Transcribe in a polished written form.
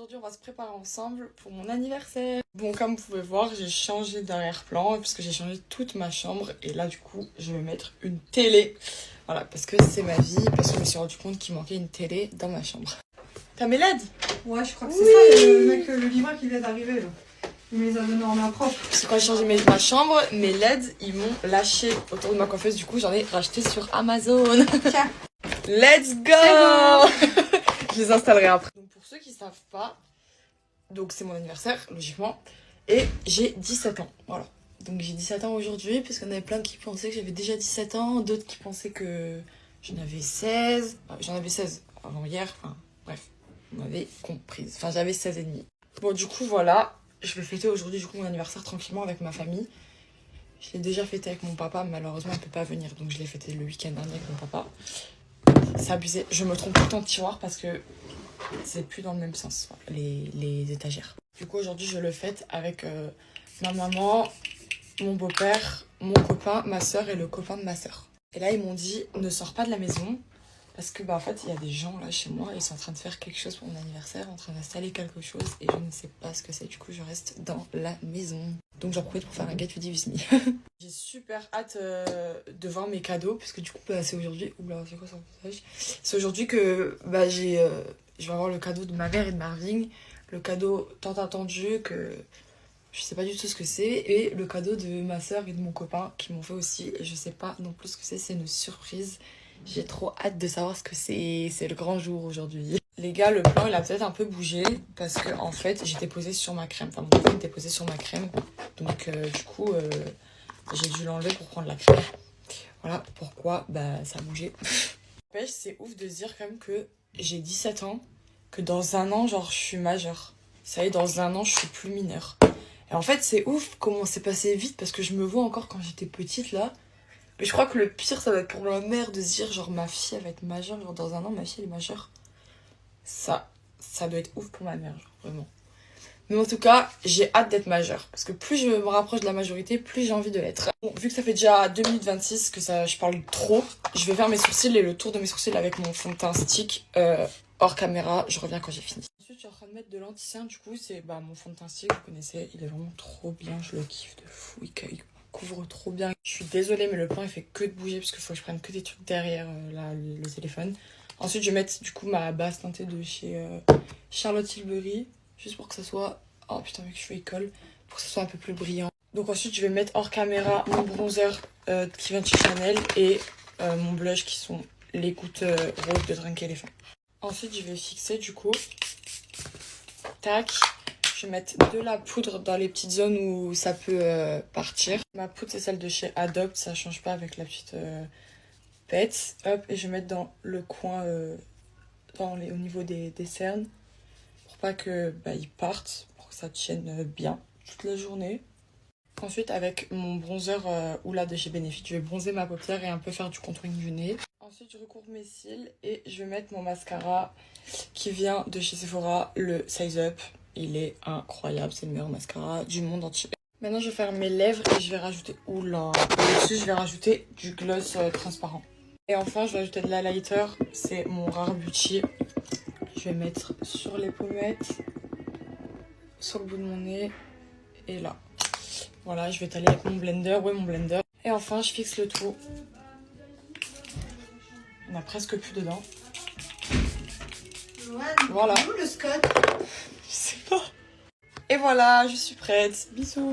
aujourd'hui on va se préparer ensemble pour mon anniversaire. Bon, comme vous pouvez voir, j'ai changé d'arrière-plan parce que j'ai changé toute ma chambre. Et là du coup je vais mettre une télé. Voilà, parce que c'est ma vie, parce que je me suis rendu compte qu'il manquait une télé dans ma chambre. T'as mes LED? Ouais, je crois que c'est ça, le mec, le livreur qui vient d'arriver là. Il me les a donnés en main propre. Parce que quand j'ai changé ma chambre, mes LED ils m'ont lâché autour de ma coiffeuse. Du coup j'en ai racheté sur Amazon. Tiens. Let's go. Je les installerai après. Donc pour ceux qui savent pas, donc c'est mon anniversaire logiquement et j'ai 17 ans. Voilà. Donc j'ai 17 ans aujourd'hui parce qu'il y en avait plein qui pensaient que j'avais déjà 17 ans, d'autres qui pensaient que j'en avais 16. J'en avais 16 avant hier, enfin bref, vous m'avez comprise. Enfin j'avais 16 et demi. Bon du coup voilà, je vais fêter aujourd'hui du coup mon anniversaire tranquillement avec ma famille. Je l'ai déjà fêté avec mon papa, mais malheureusement elle peut pas venir, donc je l'ai fêté le week-end dernier avec mon papa. C'est abusé, je me trompe tout le temps de tiroir parce que c'est plus dans le même sens, les étagères. Du coup aujourd'hui je le fête avec ma maman, mon beau-père, mon copain, ma soeur et le copain de ma soeur. Et là ils m'ont dit ne sors pas de la maison parce que en fait il y a des gens là chez moi, ils sont en train de faire quelque chose pour mon anniversaire, en train d'installer quelque chose et je ne sais pas ce que c'est. Du coup je reste dans la maison. Donc j'en profite pour faire un get ready with me. J'ai super hâte de voir mes cadeaux parce que du coup c'est aujourd'hui. Oula, c'est quoi ça? C'est aujourd'hui que je vais avoir le cadeau de ma mère et de Marvin, le cadeau tant attendu que je sais pas du tout ce que c'est, et le cadeau de ma soeur et de mon copain qui m'ont fait aussi, et je sais pas non plus ce que c'est une surprise. J'ai trop hâte de savoir ce que c'est le grand jour aujourd'hui. Les gars, le plan il a peut-être un peu bougé parce que en fait j'étais posée sur ma crème, enfin mon téléphone était posé sur ma crème, donc du coup j'ai dû l'enlever pour prendre la crème. Voilà pourquoi ça a bougé. C'est ouf de se dire quand même que j'ai 17 ans, que dans un an, genre, je suis majeure. Ça y est, dans un an, je suis plus mineure. Et en fait, c'est ouf comment c'est passé vite, parce que je me vois encore quand j'étais petite, là. Mais je crois que le pire, ça va être pour ma mère de se dire, genre, ma fille, elle va être majeure. Genre, dans un an, ma fille, elle est majeure. Ça doit être ouf pour ma mère, genre, vraiment. Mais en tout cas, j'ai hâte d'être majeure. Parce que plus je me rapproche de la majorité, plus j'ai envie de l'être. Bon, vu que ça fait déjà 2 minutes 26 que je parle trop, je vais faire mes sourcils et le tour de mes sourcils avec mon fond de teint stick hors caméra. Je reviens quand j'ai fini. Ensuite, je suis en train de mettre de l'anti-cerne. Du coup, c'est mon fond de teint stick, vous connaissez. Il est vraiment trop bien. Je le kiffe de fou. Il couvre trop bien. Je suis désolée, mais le plan, il fait que de bouger parce qu'il faut que je prenne que des trucs derrière le téléphone. Ensuite, je vais mettre du coup ma base teintée de chez Charlotte Tilbury. Juste pour que ça soit... Oh putain, mes cheveux ils collent. Pour que ça soit un peu plus brillant. Donc ensuite, je vais mettre hors caméra mon bronzer qui vient de chez Chanel. Et mon blush qui sont les gouttes roses de Drunk Elephant. Ensuite, je vais fixer du coup. Tac. Je vais mettre de la poudre dans les petites zones où ça peut partir. Ma poudre, c'est celle de chez Adopt. Ça change pas avec la petite pette. Hop, et je vais mettre dans le coin, au niveau des cernes. Pas que ils partent, pour que ça tienne bien toute la journée. Ensuite avec mon bronzer Oula de chez Benefit, je vais bronzer ma paupière et un peu faire du contouring du nez. Ensuite je recouvre mes cils et je vais mettre mon mascara qui vient de chez Sephora, le Size Up. Il est incroyable, c'est le meilleur mascara du monde entier. Maintenant je vais faire mes lèvres et je vais rajouter, oula, dessus je vais rajouter du gloss transparent. Et enfin je vais ajouter de l'highlighter, c'est mon Rare Beauty. Je vais mettre sur les pommettes, sur le bout de mon nez et là. Voilà, je vais étaler avec mon blender. Ouais, mon blender. Et enfin, je fixe le tout. On a presque plus dedans. Voilà. Où le Scott? Je sais pas. Et voilà, je suis prête. Bisous.